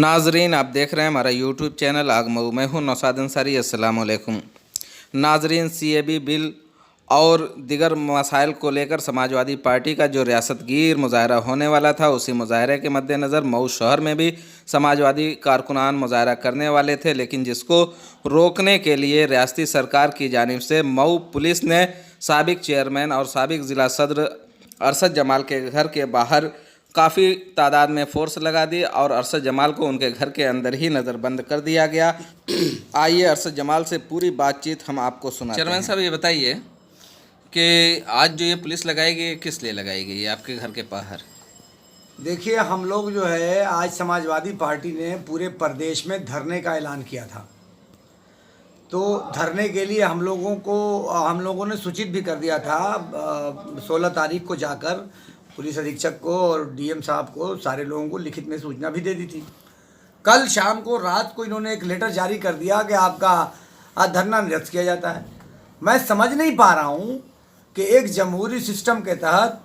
नाजरीन, आप देख रहे हैं हमारा यूट्यूब चैनल आगमऊ। मैं हूं नौशाद अंसारी। अस्सलाम वालेकुम नाजरीन, सीएबी बिल और दिगर मसाइल को लेकर समाजवादी पार्टी का जो रियासतगीर मुजाहरा होने वाला था, उसी मुजाहरे के मद्देनज़र मऊ शहर में भी समाजवादी कारकुनान मुजाहरा करने वाले थे, लेकिन जिसको रोकने के लिए रियासती सरकार की जानिब से मऊ पुलिस ने साबिक चेयरमैन और साबिक ज़िला सदर अरशद जमाल के घर के बाहर काफ़ी तादाद में फोर्स लगा दी और अरशद जमाल को उनके घर के अंदर ही नज़रबंद कर दिया गया। आइए अरशद जमाल से पूरी बातचीत हम आपको सुनाते हैं। चेयरमैन साहब, ये बताइए कि आज जो ये पुलिस लगाई गई किस लिए लगाई गई है आपके घर के बाहर? देखिए, हम लोग जो है आज समाजवादी पार्टी ने पूरे प्रदेश में धरने का ऐलान किया था। तो धरने के लिए हम लोगों ने सूचित भी कर दिया था 16 तारीख को जाकर पुलिस अधीक्षक को और डीएम साहब को, सारे लोगों को लिखित में सूचना भी दे दी थी। कल शाम को रात को इन्होंने एक लेटर जारी कर दिया कि आपका आज धरना निरस्त किया जाता है। मैं समझ नहीं पा रहा हूँ कि एक जमहूरी सिस्टम के तहत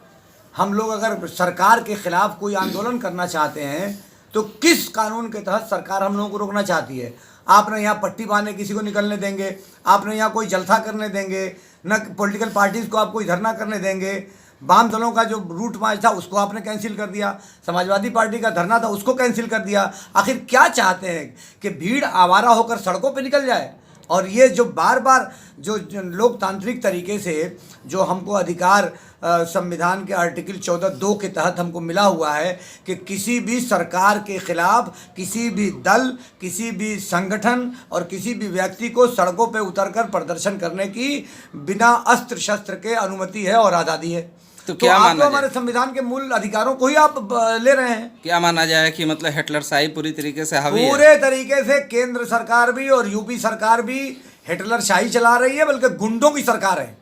हम लोग अगर सरकार के ख़िलाफ़ कोई आंदोलन करना चाहते हैं तो किस कानून के तहत सरकार हम लोगों को रोकना चाहती है। आपने यहाँ पट्टी बांधे किसी को निकलने देंगे? आपने यहाँ कोई जलसा करने देंगे? न पॉलिटिकल पार्टीज़ को आप कोई धरना करने देंगे? वाम दलों का जो रूट मार्च था उसको आपने कैंसिल कर दिया, समाजवादी पार्टी का धरना था उसको कैंसिल कर दिया। आखिर क्या चाहते हैं कि भीड़ आवारा होकर सड़कों पे निकल जाए? और ये जो बार बार जो लोकतांत्रिक तरीके से जो हमको अधिकार संविधान के आर्टिकल 14(2) के तहत हमको मिला हुआ है कि किसी भी सरकार के ख़िलाफ़ किसी भी दल, किसी भी संगठन और किसी भी व्यक्ति को सड़कों पे उतरकर प्रदर्शन करने की बिना अस्त्र शस्त्र के अनुमति है और आज़ादी है। तो क्या आप तो हमारे संविधान के मूल अधिकारों को ही आप ले रहे हैं। क्या माना जाए कि मतलब हिटलरशाही पूरी तरीके से हावी है? पूरे तरीके से केंद्र सरकार भी और यूपी सरकार भी हिटलरशाही चला रही है, बल्कि गुंडों की सरकार है।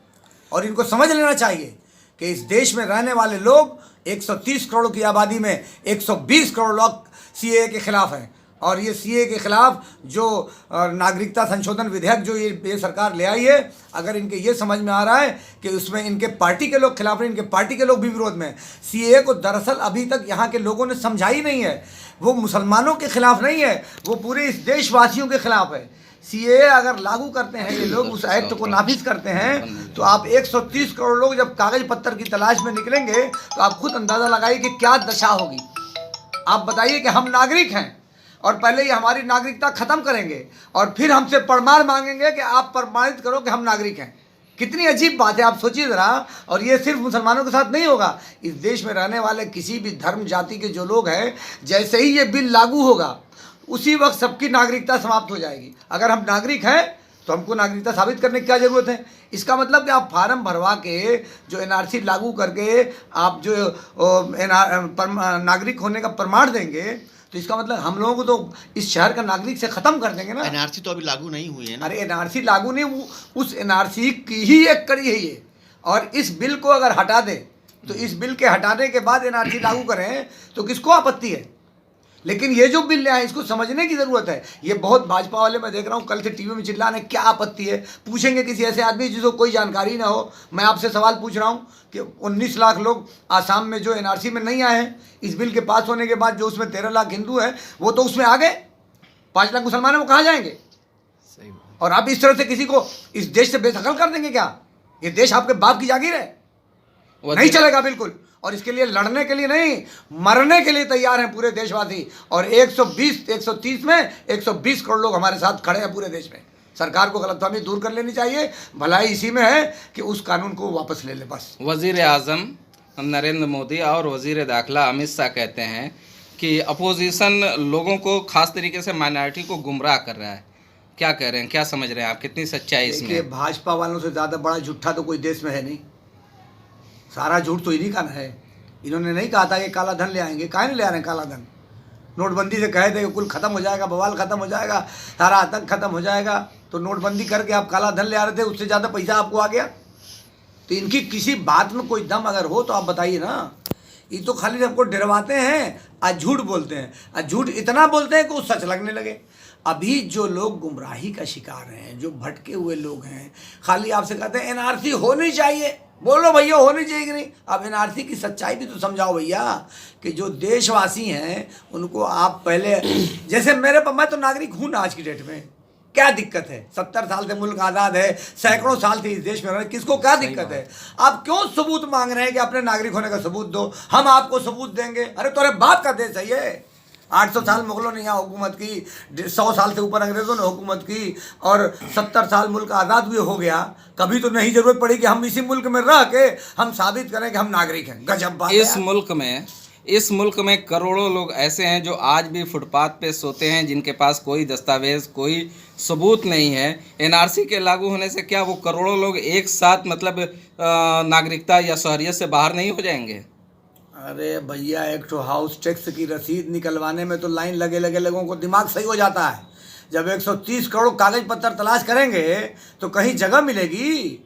और इनको समझ लेना चाहिए कि इस देश में रहने वाले लोग 130 करोड़ की आबादी में 120 करोड़ लोग सीएए के खिलाफ हैं। और ये सीएए के खिलाफ जो नागरिकता संशोधन विधेयक जो ये सरकार ले आई है, अगर इनके ये समझ में आ रहा है कि उसमें इनके पार्टी के लोग खिलाफ हैं, इनके पार्टी के लोग भी विरोध में। सीएए को दरअसल अभी तक यहाँ के लोगों ने समझा ही नहीं है। वो मुसलमानों के खिलाफ नहीं है, वो पूरे इस देशवासियों के खिलाफ है। सीएए अगर लागू करते हैं ये लोग, उस एक्ट को नाफिज करते हैं, तो आप 130 करोड़ लोग जब कागज पत्तर की तलाश में निकलेंगे तो आप खुद अंदाज़ा लगाइए कि क्या दशा होगी। आप बताइए कि हम नागरिक हैं और पहले ही हमारी नागरिकता ख़त्म करेंगे और फिर हमसे प्रमाण मांगेंगे कि आप प्रमाणित करो कि हम नागरिक हैं। कितनी अजीब बात है, आप सोचिए ज़रा। और ये सिर्फ मुसलमानों के साथ नहीं होगा, इस देश में रहने वाले किसी भी धर्म जाति के जो लोग हैं, जैसे ही ये बिल लागू होगा उसी वक्त सबकी नागरिकता समाप्त हो जाएगी। अगर हम नागरिक हैं तो हमको नागरिकता साबित करने की क्या ज़रूरत है? इसका मतलब कि आप फार्म भरवा के जो एनआरसी लागू करके आप जो नागरिक होने का प्रमाण देंगे, तो इसका मतलब हम लोगों को तो इस शहर का नागरिक से ख़त्म कर देंगे ना। एनआरसी तो अभी लागू नहीं हुई है ना। अरे एनआरसी लागू नहीं, उस एनआरसी की ही एक कड़ी है ये। और इस बिल को अगर हटा दें तो इस बिल के हटाने के बाद एनआरसी लागू करें तो किसको आपत्ति है? लेकिन ये जो बिल है इसको समझने की ज़रूरत है। ये बहुत भाजपा वाले मैं देख रहा हूँ कल से टीवी में चिल्लाने, क्या आपत्ति है? पूछेंगे किसी ऐसे आदमी जिसको कोई जानकारी ना हो। मैं आपसे सवाल पूछ रहा हूँ कि 19 लाख लोग आसाम में जो एनआरसी में नहीं आए हैं, इस बिल के पास होने के बाद जो उसमें 13 लाख हिंदू हैं वो तो उसमें आ गए, 5 लाख मुसलमान हैं, वो कहाँ जाएंगे? सही। और आप इस तरह से किसी को इस देश से बेदखल कर देंगे क्या? ये देश आपके बाप की जागीर है, नहीं चलेगा बिल्कुल। और इसके लिए लड़ने के लिए नहीं, मरने के लिए तैयार हैं पूरे देशवासी। और 130 में 120 करोड़ लोग हमारे साथ खड़े हैं पूरे देश में। सरकार को गलतफहमी दूर कर लेनी चाहिए। भलाई इसी में है कि उस कानून को वापस ले ले बस। वज़ीर आज़म नरेंद्र मोदी और वज़ीर दाखिला अमित शाह कहते हैं कि अपोजिशन लोगों को खास तरीके से माइनॉरिटी को गुमराह कर रहा है। क्या कह रहे हैं, क्या समझ रहे हैं आप, कितनी सच्चाई इसमें? भाजपा वालों से ज़्यादा बड़ा झूठा तो कोई देश में है नहीं। सारा झूठ तो इन्हीं का ना है। इन्होंने नहीं कहा था कि काला धन ले आएंगे, काहे नहीं ले आ रहे हैं काला धन? नोटबंदी से कहे थे कि कुल ख़त्म हो जाएगा, बवाल ख़त्म हो जाएगा, सारा आतंक ख़त्म हो जाएगा, तो नोटबंदी करके आप काला धन ले आ रहे थे, उससे ज़्यादा पैसा आपको आ गया। तो इनकी किसी बात में कोई दम अगर हो तो आप बताइए ना। ये तो खाली सबको डरवाते हैं, आज झूठ बोलते हैं, आज झूठ इतना बोलते हैं कि वो सच लगने लगे। अभी जो लोग गुमराही का शिकार हैं, जो भटके हुए लोग हैं, खाली आपसे कहते हैं एनआरसी होनी चाहिए। बोलो भैया होनी चाहिए कि नहीं? अब एनआरसी की सच्चाई भी तो समझाओ भैया, कि जो देशवासी हैं उनको आप पहले, जैसे मैं तो नागरिक हूँ ना आज की डेट में, क्या दिक्कत है? 70 साल से मुल्क आज़ाद है, सैकड़ों साल से इस देश में रहे, किसको क्या दिक्कत है? आप क्यों सबूत मांग रहे हैं कि अपने नागरिक होने का सबूत दो, हम आपको सबूत देंगे? अरे तुम्हारे बाप का देश है ये। 800 साल मुगलों ने यहाँ हुकूमत की, 100 साल से ऊपर अंग्रेज़ों ने हुकूमत की, और 70 साल मुल्क आज़ाद भी हो गया। कभी तो नहीं जरूरत पड़ी कि हम इसी मुल्क में रह के हम साबित करें कि हम नागरिक हैं। गजब बात है। इस मुल्क में करोड़ों लोग ऐसे हैं जो आज भी फुटपाथ पे सोते हैं, जिनके पास कोई दस्तावेज, कोई सबूत नहीं है। एनआरसी के लागू होने से क्या वो करोड़ों लोग एक साथ मतलब नागरिकता या शहरियत से बाहर नहीं हो जाएंगे? अरे भैया, एक तो हाउस टैक्स की रसीद निकलवाने में तो लाइन लगे लगे लोगों को दिमाग सही हो जाता है। जब 130 करोड़ कागज पत्तर तलाश करेंगे तो कहीं जगह मिलेगी?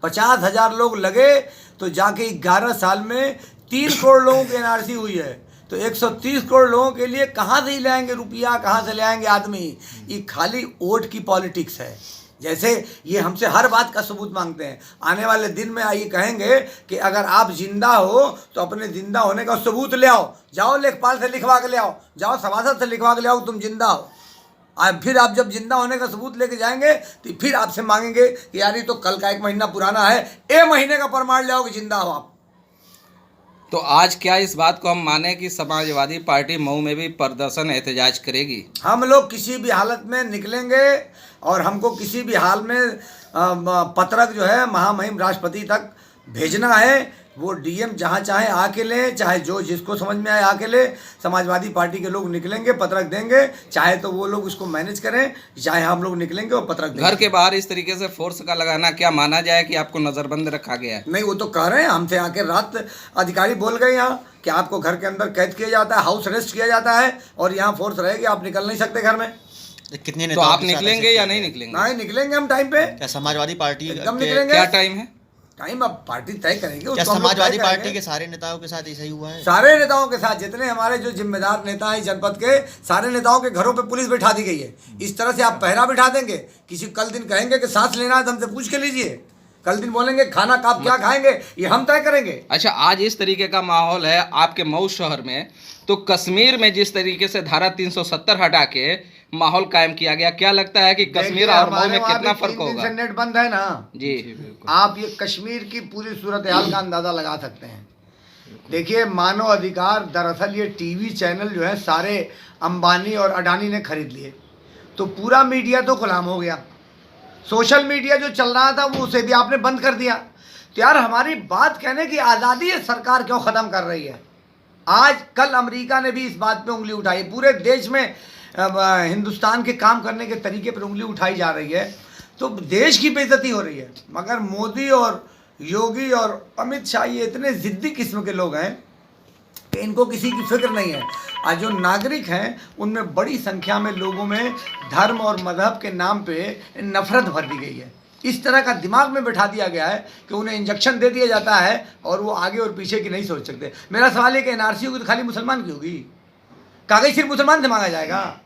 50,000 लोग लगे तो जाके 11 साल में 3 करोड़ लोगों की एनआरसी हुई है। तो 130 करोड़ लोगों के लिए कहाँ से ले आएंगे रुपया, कहाँ से ले आएंगे आदमी? ये खाली वोट की पॉलिटिक्स है। जैसे ये हमसे हर बात का सबूत मांगते हैं, आने वाले दिन में आइए कहेंगे कि अगर आप जिंदा हो तो अपने जिंदा होने का सबूत ले आओ। जाओ लेखपाल से लिखवा के ले आओ, जाओ सभासद से लिखवा के ले आओ तुम जिंदा हो। फिर आप जब जिंदा होने का सबूत लेके जाएंगे तो फिर आपसे मांगेंगे कि यार ये तो कल का 1 महीना पुराना है, 1 महीने का प्रमाण ले आओ कि जिंदा हो आप। तो आज क्या इस बात को हम माने कि समाजवादी पार्टी मऊ में भी प्रदर्शन एहतजाज करेगी? हम लोग किसी भी हालत में निकलेंगे और हमको किसी भी हाल में पत्रक जो है महामहिम राष्ट्रपति तक भेजना है। वो डीएम जहाँ चाहे आके ले, चाहे जो जिसको समझ में आए आके ले। समाजवादी पार्टी के लोग निकलेंगे, पत्रक देंगे, चाहे तो वो लोग उसको मैनेज करें, चाहे हम लोग निकलेंगे और पत्रक देंगे। घर के बाहर इस तरीके से फोर्स का लगाना क्या माना जाए कि आपको नजरबंद रखा गया है? नहीं, वो तो कह रहे हैं हमसे आके रात अधिकारी बोल गए यहाँ कि आपको घर के अंदर कैद किया जाता है, हाउस अरेस्ट किया जाता है और यहाँ फोर्स रहेगी, आप निकल नहीं सकते घर में। कितने तो आप निकलेंगे या नहीं निकलेंगे? नहीं निकलेंगे हम टाइम पे। क्या समाजवादी पार्टी एकदम निकलेंगे। क्या टाइम है? टाइम अब पार्टी तय करेंगे। क्या समाजवादी पार्टी के सारे नेताओं के साथ ऐसा ही हुआ है? सारे नेताओं के साथ, जितने हमारे जो जिम्मेदार नेता हैं जनपद के, सारे नेताओं के घरों पे पुलिस बैठा दी गई है। इस तरह से आप पहरा बैठा देंगे, किसी कल दिन कहेंगे कि सांस लेना है तो हमसे पूछ के लीजिए, कल दिन बोलेंगे खाना कब क्या खाएंगे ये हम तय करेंगे। अच्छा, आज इस तरीके का माहौल है आपके मऊ शहर में, तो कश्मीर में जिस तरीके से धारा 370 हटा के माहौल कायम किया गया, क्या लगता है कि कश्मीर और मऊ में कितना फर्क होगा? नेट बंद है ना जी, आप ये कश्मीर की पूरी सूरत हाल का अंदाजा लगा सकते हैं। देखिए, मानव अधिकार दरअसल ये टीवी चैनल जो है सारे अंबानी और अडानी ने खरीद लिए, तो पूरा मीडिया तो गुलाम हो गया। सोशल मीडिया जो चल रहा था वो उसे भी आपने बंद कर दिया। तो यार, हमारी बात कहने की आज़ादी है, सरकार क्यों ख़त्म कर रही है? आज कल अमेरिका ने भी इस बात पे उंगली उठाई, पूरे देश में हिंदुस्तान के काम करने के तरीके पर उंगली उठाई जा रही है, तो देश की बेइज्जती हो रही है। मगर मोदी और योगी और अमित शाह ये इतने ज़िद्दी किस्म के लोग हैं कि इनको किसी की फिक्र नहीं है। आज जो नागरिक हैं उनमें बड़ी संख्या में लोगों में धर्म और मजहब के नाम पे नफरत भर दी गई है। इस तरह का दिमाग में बैठा दिया गया है कि उन्हें इंजेक्शन दे दिया जाता है और वो आगे और पीछे की नहीं सोच सकते। मेरा सवाल है कि एनआरसी होगी तो खाली मुसलमान की होगी? कागज सिर्फ मुसलमान से मांगा जाएगा?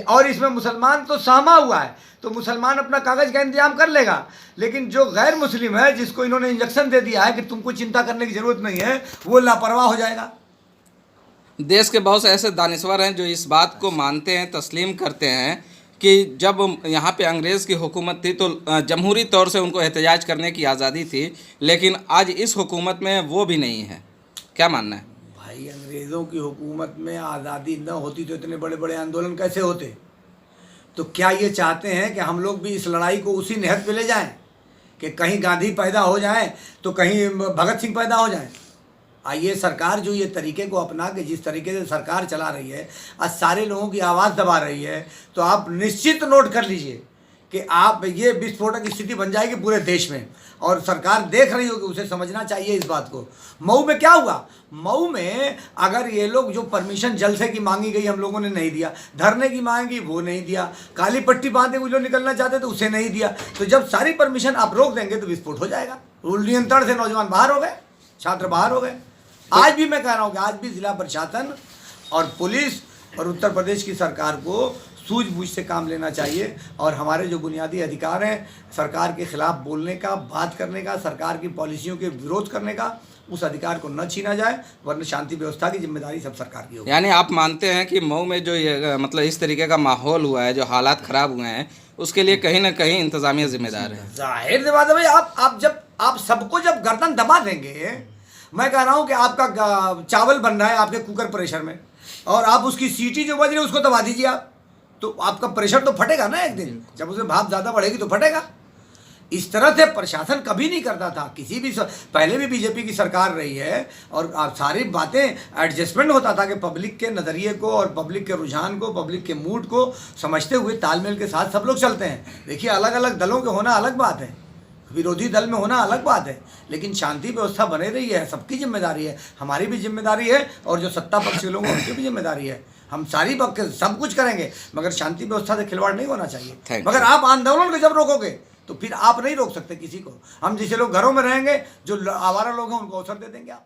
और इसमें मुसलमान तो सहमा हुआ है, तो मुसलमान अपना कागज का इंतजाम कर लेगा, लेकिन जो गैर मुस्लिम है, जिसको इन्होंने इंजेक्शन दे दिया है कि तुमको चिंता करने की जरूरत नहीं है, वो लापरवाह हो जाएगा। देश के बहुत से ऐसे दानिश्वर हैं जो इस बात को मानते हैं, तस्लीम करते हैं कि जब यहाँ पे अंग्रेज़ की हुकूमत थी तो जमहूरी तौर से उनको एहतजाज करने की आज़ादी थी, लेकिन आज इस हुकूमत में वो भी नहीं है। क्या मानना है? भाई, अंग्रेज़ों की हुकूमत में आज़ादी न होती तो इतने बड़े बड़े आंदोलन कैसे होते? तो क्या ये चाहते हैं कि हम लोग भी इस लड़ाई को उसी नहज पे ले जाएं कि कहीं गांधी पैदा हो जाए तो कहीं भगत सिंह पैदा हो जाए? आइए, सरकार जो ये तरीके को अपना के जिस तरीके से सरकार चला रही है, आज सारे लोगों की आवाज़ दबा रही है, तो आप निश्चित नोट कर लीजिए कि आप ये विस्फोटक स्थिति बन जाएगी पूरे देश में, और सरकार देख रही होगी, उसे समझना चाहिए इस बात को। मऊ में क्या हुआ? मऊ में अगर ये लोग जो परमिशन जलसे की मांगी गई हम लोगों ने नहीं दिया, धरने की मांगी वो नहीं दिया, काली पट्टी बांधे वो जो निकलना चाहते तो उसे नहीं दिया, तो जब सारी परमिशन आप रोक देंगे तो विस्फोट हो जाएगा। रूल नियंत्रण से नौजवान बाहर हो गए, छात्र बाहर हो गए। आज भी मैं कह रहा हूँ कि आज भी जिला प्रशासन और पुलिस और उत्तर प्रदेश की सरकार को सूझबूझ से काम लेना चाहिए और हमारे जो बुनियादी अधिकार हैं सरकार के खिलाफ बोलने का, बात करने का, सरकार की पॉलिसियों के विरोध करने का, उस अधिकार को न छीना जाए, वरना शांति व्यवस्था की जिम्मेदारी सब सरकार की होगी। यानी आप मानते हैं कि मऊ में जो ये मतलब इस तरीके का माहौल हुआ है, जो हालात खराब हुए हैं, उसके लिए कहीं ना कहीं इंतजामिया जिम्मेदार है। जाहिर सी बात है भाई, आप जब आप सबको जब गर्दन दबा देंगे, मैं कह रहा हूँ कि आपका चावल बन रहा है आपके कुकर प्रेशर में और आप उसकी सीटी जो बज रही है उसको दबा दीजिए आप, तो आपका प्रेशर तो फटेगा ना एक दिन, जब उसमें भाप ज़्यादा बढ़ेगी तो फटेगा। इस तरह से प्रशासन कभी नहीं करता था किसी भी पहले भी बीजेपी की सरकार रही है और सारी बातें एडजस्टमेंट होता था कि पब्लिक के नज़रिए को और पब्लिक के रुझान को, पब्लिक के मूड को समझते हुए तालमेल के साथ सब लोग चलते हैं। देखिए अलग अलग दलों के होना अलग बात है, विरोधी दल में होना अलग बात है, लेकिन शांति व्यवस्था बने रही है, सबकी जिम्मेदारी है, हमारी भी जिम्मेदारी है और जो सत्ता पक्ष के लोग हैं उनकी भी जिम्मेदारी है। हम सारी पक्ष सब कुछ करेंगे मगर शांति व्यवस्था से खिलवाड़ नहीं होना चाहिए। मगर आप आंदोलन को जब रोकोगे तो फिर आप नहीं रोक सकते किसी को। हम जैसे लोग घरों में रहेंगे, जो आवारा लोग हैं उनको अवसर दे देंगे आप।